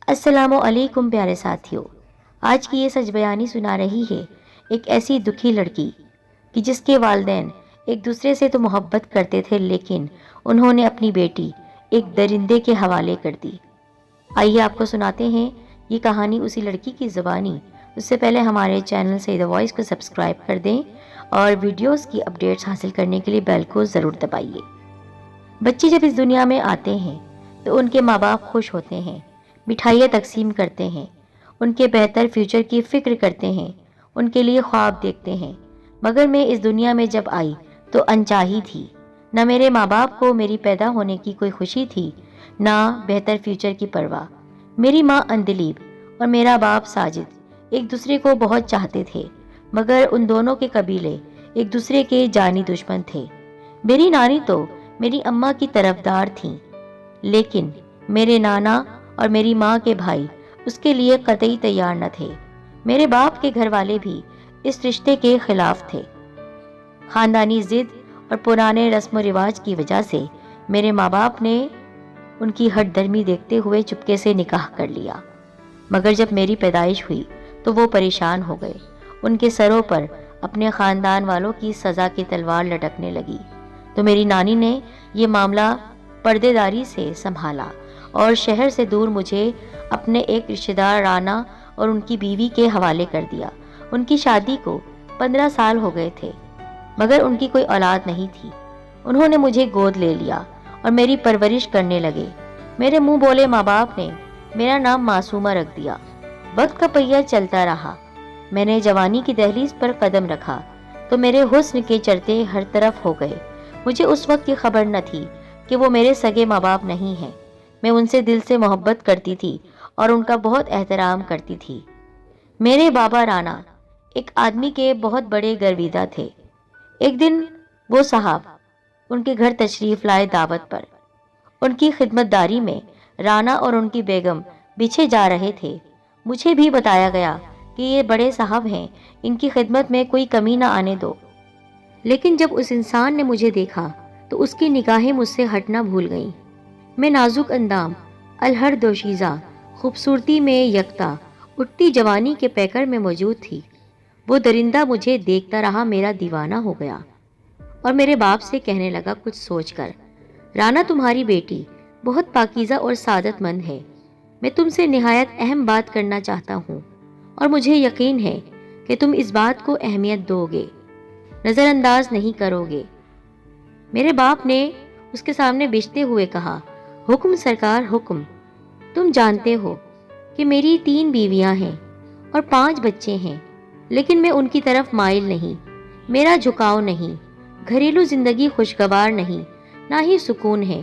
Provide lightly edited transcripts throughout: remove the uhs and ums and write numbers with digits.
السلام علیکم پیارے ساتھیوں، آج کی یہ سچ بیانی سنا رہی ہے ایک ایسی دکھی لڑکی کہ جس کے والدین ایک دوسرے سے تو محبت کرتے تھے، لیکن انہوں نے اپنی بیٹی ایک درندے کے حوالے کر دی۔ آئیے آپ کو سناتے ہیں یہ کہانی اسی لڑکی کی زبانی۔ اس سے پہلے ہمارے چینل سعیدہ وائس کو سبسکرائب کر دیں اور ویڈیوز کی اپڈیٹس حاصل کرنے کے لیے بیل کو ضرور دبائیے۔ بچے جب اس دنیا میں آتے ہیں تو ان کے ماں باپ خوش ہوتے ہیں، مٹھائیاں تقسیم کرتے ہیں، ان کے بہتر فیوچر کی فکر کرتے ہیں، ان کے لیے خواب دیکھتے ہیں۔ مگر میں اس دنیا میں جب آئی تو انچاہی تھی، نہ میرے ماں باپ کو میری پیدا ہونے کی کوئی خوشی تھی، نہ بہتر فیوچر کی پرواہ۔ میری ماں اندلیب اور میرا باپ ساجد ایک دوسرے کو بہت چاہتے تھے، مگر ان دونوں کے قبیلے ایک دوسرے کے جانی دشمن تھے۔ میری نانی تو میری اماں کی طرفدار تھیں، لیکن میرے نانا اور میری ماں کے بھائی اس کے لیے قطعی تیار نہ تھے۔ میرے باپ کے گھر والے بھی اس رشتے کے خلاف تھے۔ خاندانی ضد اور پرانے رسم و رواج کی وجہ سے میرے ماں باپ نے ان کی ہٹ درمی دیکھتے ہوئے چپکے سے نکاح کر لیا۔ مگر جب میری پیدائش ہوئی تو وہ پریشان ہو گئے۔ ان کے سروں پر اپنے خاندان والوں کی سزا کی تلوار لٹکنے لگی، تو میری نانی نے یہ معاملہ پردے داری سے سنبھالا اور شہر سے دور مجھے اپنے ایک رشتہ دار رانا اور ان کی بیوی کے حوالے کر دیا۔ ان کی شادی کو 15 سال ہو گئے تھے، مگر ان کی کوئی اولاد نہیں تھی۔ انہوں نے مجھے گود لے لیا اور میری پرورش کرنے لگے۔ میرے منہ بولے ماں باپ نے میرا نام معصومہ رکھ دیا۔ وقت کا پہیہ چلتا رہا۔ میں نے جوانی کی دہلیز پر قدم رکھا تو میرے حسن کے چرتے ہر طرف ہو گئے۔ مجھے اس وقت کی خبر نہ تھی کہ وہ میرے سگے ماں باپ نہیں ہیں۔ میں ان سے دل سے محبت کرتی تھی اور ان کا بہت احترام کرتی تھی۔ میرے بابا رانا ایک آدمی کے بہت بڑے گرویدہ تھے۔ ایک دن وہ صاحب ان کے گھر تشریف لائے دعوت پر۔ ان کی خدمت داری میں رانا اور ان کی بیگم بچھے جا رہے تھے۔ مجھے بھی بتایا گیا کہ یہ بڑے صاحب ہیں، ان کی خدمت میں کوئی کمی نہ آنے دو۔ لیکن جب اس انسان نے مجھے دیکھا تو اس کی نگاہیں مجھ سے ہٹنا بھول گئیں۔ میں نازک اندام، الہر دوشیزہ، خوبصورتی میں یکتا، اٹھتی جوانی کے پیکر میں موجود تھی۔ وہ درندہ مجھے دیکھتا رہا، میرا دیوانہ ہو گیا اور میرے باپ سے کہنے لگا کچھ سوچ کر، رانا تمہاری بیٹی بہت پاکیزہ اور سعادت مند ہے۔ میں تم سے نہایت اہم بات کرنا چاہتا ہوں اور مجھے یقین ہے کہ تم اس بات کو اہمیت دو گے، نظر انداز نہیں کرو گے۔ میرے باپ نے اس کے سامنے بچتے ہوئے کہا، حکم سرکار حکم۔ تم جانتے ہو کہ میری 3 بیویاں ہیں اور 5 بچے ہیں، لیکن میں ان کی طرف مائل نہیں۔ میرا جھکاؤ نہیں، گھریلو زندگی خوشگوار نہیں، نہ ہی سکون ہے۔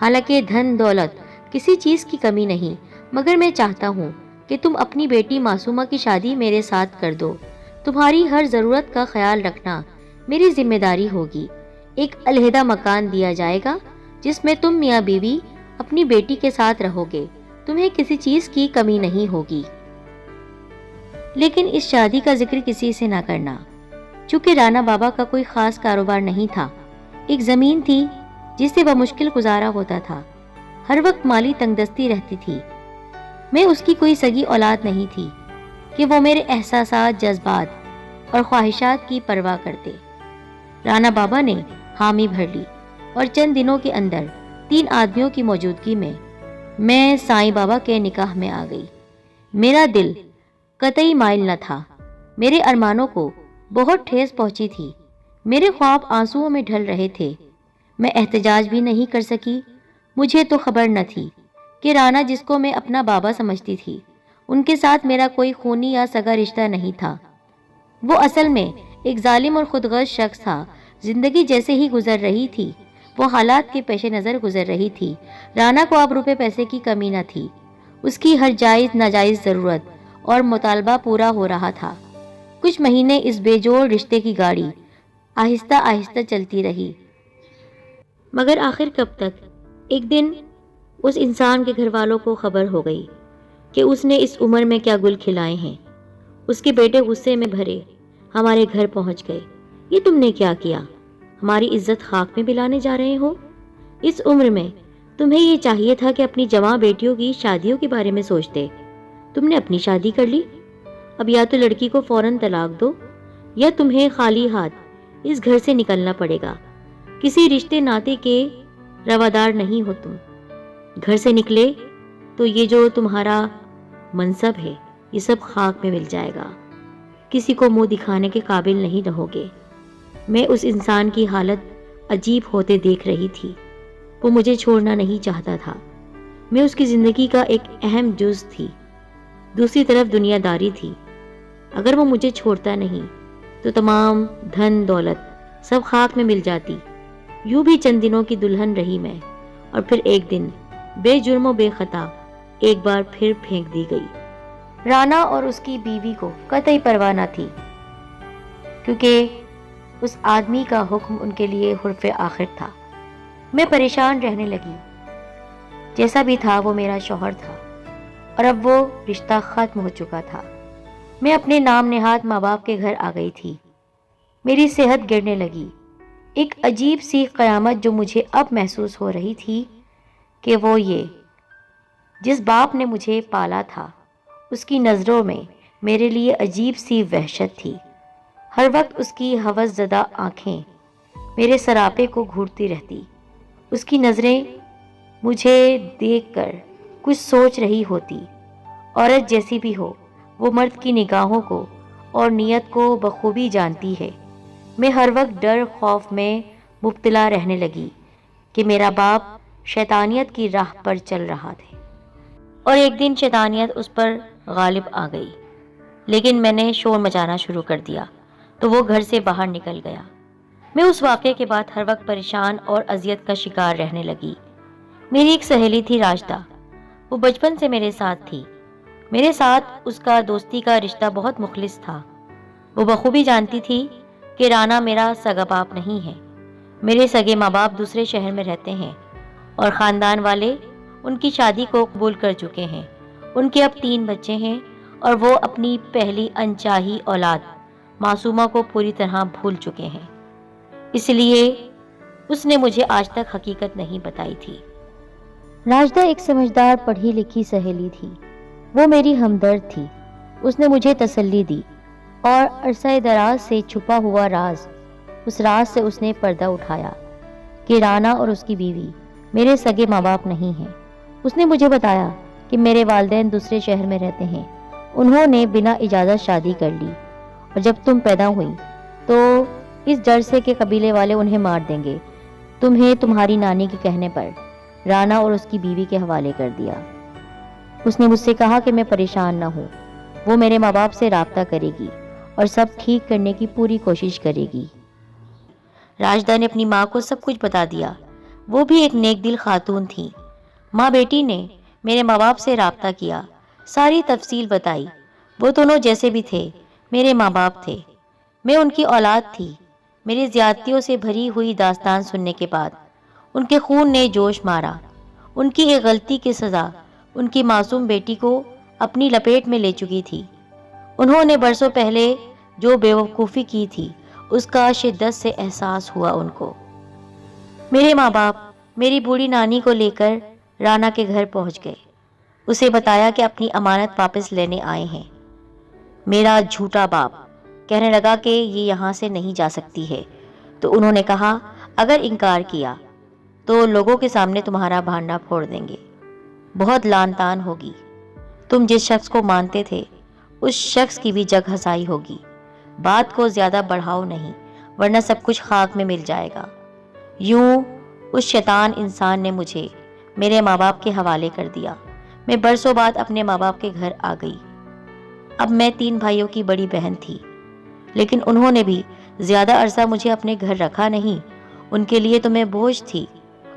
حالانکہ دھن دولت کسی چیز کی کمی نہیں، مگر میں چاہتا ہوں کہ تم اپنی بیٹی معصومہ کی شادی میرے ساتھ کر دو۔ تمہاری ہر ضرورت کا خیال رکھنا میری ذمہ داری ہوگی۔ ایک علیحدہ مکان دیا جائے گا جس میں تم میاں بیوی اپنی بیٹی کے ساتھ رہو گے۔ تمہیں کسی چیز کی کمی نہیں ہوگی، لیکن اس شادی کا ذکر کسی سے نہ کرنا۔ چونکہ رانا بابا کا کوئی خاص کاروبار نہیں تھا، ایک زمین تھی جس سے بمشکل گزارا ہوتا تھا۔ ہر وقت مالی تنگ دستی رہتی تھی۔ میں اس کی کوئی سگی اولاد نہیں تھی کہ وہ میرے احساسات، جذبات اور خواہشات کی پرواہ کرتے۔ رانا بابا نے حامی بھر لی اور چند دنوں کے اندر 3 آدمیوں کی موجودگی میں سائیں بابا کے نکاح میں آ گئی۔ میرا دل قطعی مائل نہ تھا۔ میرے ارمانوں کو بہت ٹھیس پہنچی تھی۔ میرے خواب آنسوؤں میں ڈھل رہے تھے۔ میں احتجاج بھی نہیں کر سکی۔ مجھے تو خبر نہ تھی کہ رانا، جس کو میں اپنا بابا سمجھتی تھی، ان کے ساتھ میرا کوئی خونی یا سگا رشتہ نہیں تھا۔ وہ اصل میں ایک ظالم اور خودغرض شخص تھا۔ زندگی جیسے ہی گزر رہی تھی، وہ حالات کے پیش نظر گزر رہی تھی۔ رانا کو اب روپے پیسے کی کمی نہ تھی۔ اس کی ہر جائز ناجائز ضرورت اور مطالبہ پورا ہو رہا تھا۔ کچھ مہینے اس بے جوڑ رشتے کی گاڑی آہستہ آہستہ چلتی رہی، مگر آخر کب تک؟ ایک دن اس انسان کے گھر والوں کو خبر ہو گئی کہ اس نے اس عمر میں کیا گل کھلائے ہیں۔ اس کے بیٹے غصے میں بھرے ہمارے گھر پہنچ گئے۔ یہ تم نے کیا کیا؟ ہماری عزت خاک میں ملانے جا رہے ہو؟ اس عمر میں تمہیں یہ چاہیے تھا کہ اپنی جوان بیٹیوں کی شادیوں کے بارے میں سوچتے. تم نے اپنی شادی کر لی. اب یا تو لڑکی کو فوراً طلاق دو یا تمہیں خالی ہاتھ اس گھر سے نکلنا پڑے گا. کسی رشتے ناطے کے روادار نہیں ہو تم. گھر سے نکلے تو یہ جو تمہارا منصب ہے یہ سب خاک میں مل جائے گا. کسی کو منہ دکھانے کے قابل نہیں رہو گے. میں اس انسان کی حالت عجیب ہوتے دیکھ رہی تھی. وہ مجھے چھوڑنا نہیں چاہتا تھا. میں اس کی زندگی کا ایک اہم جز تھی. دوسری طرف دنیا داری تھی. اگر وہ مجھے چھوڑتا نہیں تو تمام دھن دولت سب خاک میں مل جاتی. یوں بھی چند دنوں کی دلہن رہی میں، اور پھر ایک دن بے جرم و بے خطا ایک بار پھر پھینک دی گئی. رانا اور اس کی بیوی کو قطعی پرواہ نہ تھی، کیونکہ اس آدمی کا حکم ان کے لیے حرف آخر تھا. میں پریشان رہنے لگی. جیسا بھی تھا وہ میرا شوہر تھا، اور اب وہ رشتہ ختم ہو چکا تھا. میں اپنے نام نہاد ماں باپ کے گھر آ گئی تھی. میری صحت گرنے لگی. ایک عجیب سی قیامت جو مجھے اب محسوس ہو رہی تھی کہ وہ یہ جس باپ نے مجھے پالا تھا اس کی نظروں میں میرے لیے عجیب سی وحشت تھی. ہر وقت اس کی ہوس زدہ آنکھیں میرے سراپے کو گھورتی رہتی. اس کی نظریں مجھے دیکھ کر کچھ سوچ رہی ہوتی. عورت جیسی بھی ہو وہ مرد کی نگاہوں کو اور نیت کو بخوبی جانتی ہے. میں ہر وقت ڈر خوف میں مبتلا رہنے لگی کہ میرا باپ شیطانیت کی راہ پر چل رہا تھا، اور ایک دن شیطانیت اس پر غالب آ گئی. لیکن میں نے شور مچانا شروع کر دیا تو وہ گھر سے باہر نکل گیا. میں اس واقعے کے بعد ہر وقت پریشان اور اذیت کا شکار رہنے لگی. میری ایک سہیلی تھی راجدہ. وہ بچپن سے میرے ساتھ تھی. میرے ساتھ اس کا دوستی کا رشتہ بہت مخلص تھا. وہ بخوبی جانتی تھی کہ رانا میرا سگا باپ نہیں ہے. میرے سگے ماں باپ دوسرے شہر میں رہتے ہیں اور خاندان والے ان کی شادی کو قبول کر چکے ہیں. ان کے اب 3 بچے ہیں اور وہ اپنی پہلی انچاہی اولاد معصومہ کو پوری طرح بھول چکے ہیں. اس لیے اس نے مجھے آج تک حقیقت نہیں بتائی تھی. راجدہ ایک سمجھدار پڑھی لکھی سہیلی تھی. وہ میری ہمدرد تھی. اس نے مجھے تسلی دی اور عرصہ دراز سے چھپا ہوا راز، اس راز سے اس نے پردہ اٹھایا کہ رانا اور اس کی بیوی میرے سگے ماں باپ نہیں ہیں. اس نے مجھے بتایا کہ میرے والدین دوسرے شہر میں رہتے ہیں. انہوں نے بنا اجازت شادی کر لی، اور جب تم پیدا ہوئی تو اس ڈر سے کہ قبیلے والے انہیں مار دیں گے، تمہیں تمہاری نانی کے کہنے پر رانا اور اس کی بیوی کے حوالے کر دیا. اس نے مجھ سے کہا کہ میں پریشان نہ ہوں. وہ میرے ماں باپ سے رابطہ کرے گی اور سب ٹھیک کرنے کی پوری کوشش کرے گی. راجدہ نے اپنی ماں کو سب کچھ بتا دیا. وہ بھی ایک نیک دل خاتون تھی. ماں بیٹی نے میرے ماں باپ سے رابطہ کیا، ساری تفصیل بتائی. وہ دونوں جیسے بھی تھے میرے ماں باپ تھے. میں ان کی اولاد تھی. میری زیادتیوں سے بھری ہوئی داستان سننے کے بعد ان کے خون نے جوش مارا. ان کی ایک غلطی کی سزا ان کی معصوم بیٹی کو اپنی لپیٹ میں لے چکی تھی. انہوں نے برسوں پہلے جو بیوقوفی کی تھی اس کا شدت سے احساس ہوا ان کو. میرے ماں باپ میری بوڑھی نانی کو لے کر رانا کے گھر پہنچ گئے. اسے بتایا کہ اپنی امانت واپس لینے آئے ہیں. میرا جھوٹا باپ کہنے لگا کہ یہ یہاں سے نہیں جا سکتی ہے. تو انہوں نے کہا اگر انکار کیا تو لوگوں کے سامنے تمہارا بھانڈا پھوڑ دیں گے، بہت لان تان ہوگی. تم جس شخص کو مانتے تھے اس شخص کی بھی جگ ہسائی ہوگی. بات کو زیادہ بڑھاؤ نہیں ورنہ سب کچھ خاک میں مل جائے گا. یوں اس شیطان انسان نے مجھے میرے ماں باپ کے حوالے کر دیا. میں برسوں بعد اپنے ماں باپ کے گھر آ گئی. اب میں 3 بھائیوں کی بڑی بہن تھی، لیکن انہوں نے بھی زیادہ عرصہ مجھے اپنے گھر رکھا نہیں. ان کے لیے تو میں بوجھ تھی.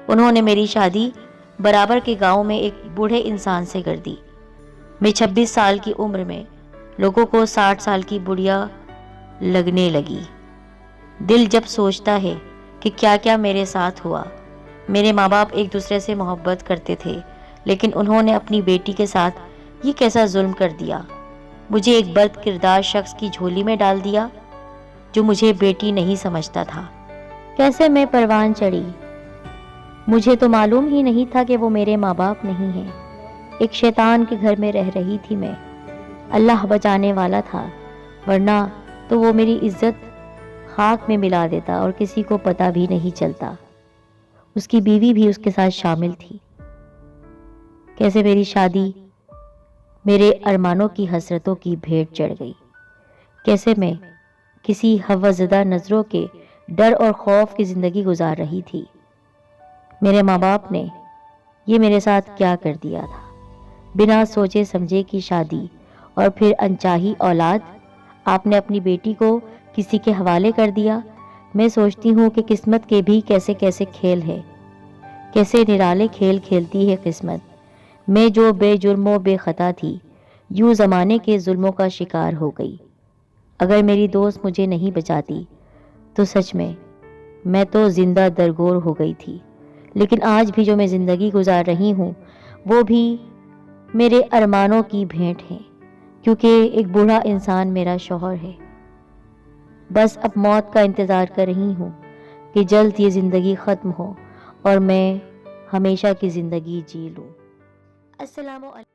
انہوں نے میری شادی برابر کے گاؤں میں ایک بوڑھے انسان سے کر دی. میں 26 سال کی عمر میں لوگوں کو 60 سال کی بڑھیا لگنے لگی. دل جب سوچتا ہے کہ کیا کیا میرے ساتھ ہوا. میرے ماں باپ ایک دوسرے سے محبت کرتے تھے، لیکن انہوں نے اپنی بیٹی کے ساتھ یہ کیسا ظلم کر دیا. مجھے ایک بد کردار شخص کی جھولی میں ڈال دیا جو مجھے بیٹی نہیں سمجھتا تھا. کیسے میں پروان چڑھی. مجھے تو معلوم ہی نہیں تھا کہ وہ میرے ماں باپ نہیں ہیں۔ ایک شیطان کے گھر میں رہ رہی تھی میں۔ اللہ بچانے والا تھا، ورنہ تو وہ میری عزت خاک میں ملا دیتا اور کسی کو پتہ بھی نہیں چلتا۔ اس کی بیوی بھی اس کے ساتھ شامل تھی۔ کیسے میری شادی میرے ارمانوں کی حسرتوں کی بھیٹ چڑھ گئی۔ کیسے میں کسی ہوا زدہ نظروں کے ڈر اور خوف کی زندگی گزار رہی تھی۔ میرے ماں باپ نے یہ میرے ساتھ کیا کر دیا تھا؟ بنا سوچے سمجھے کی شادی اور پھر انچاہی اولاد۔ آپ نے اپنی بیٹی کو کسی کے حوالے کر دیا۔ میں سوچتی ہوں کہ قسمت کے بھی کیسے کیسے کھیل ہے، کیسے نرالے کھیل کھیلتی ہے قسمت۔ میں جو بے جرم و بے خطا تھی، یوں زمانے کے ظلموں کا شکار ہو گئی۔ اگر میری دوست مجھے نہیں بچاتی تو سچ میں تو زندہ درگور ہو گئی تھی۔ لیکن آج بھی جو میں زندگی گزار رہی ہوں وہ بھی میرے ارمانوں کی بھیٹ ہے، کیونکہ ایک بوڑھا انسان میرا شوہر ہے۔ بس اب موت کا انتظار کر رہی ہوں کہ جلد یہ زندگی ختم ہو اور میں ہمیشہ کی زندگی جی لوں۔ السلام علیکم۔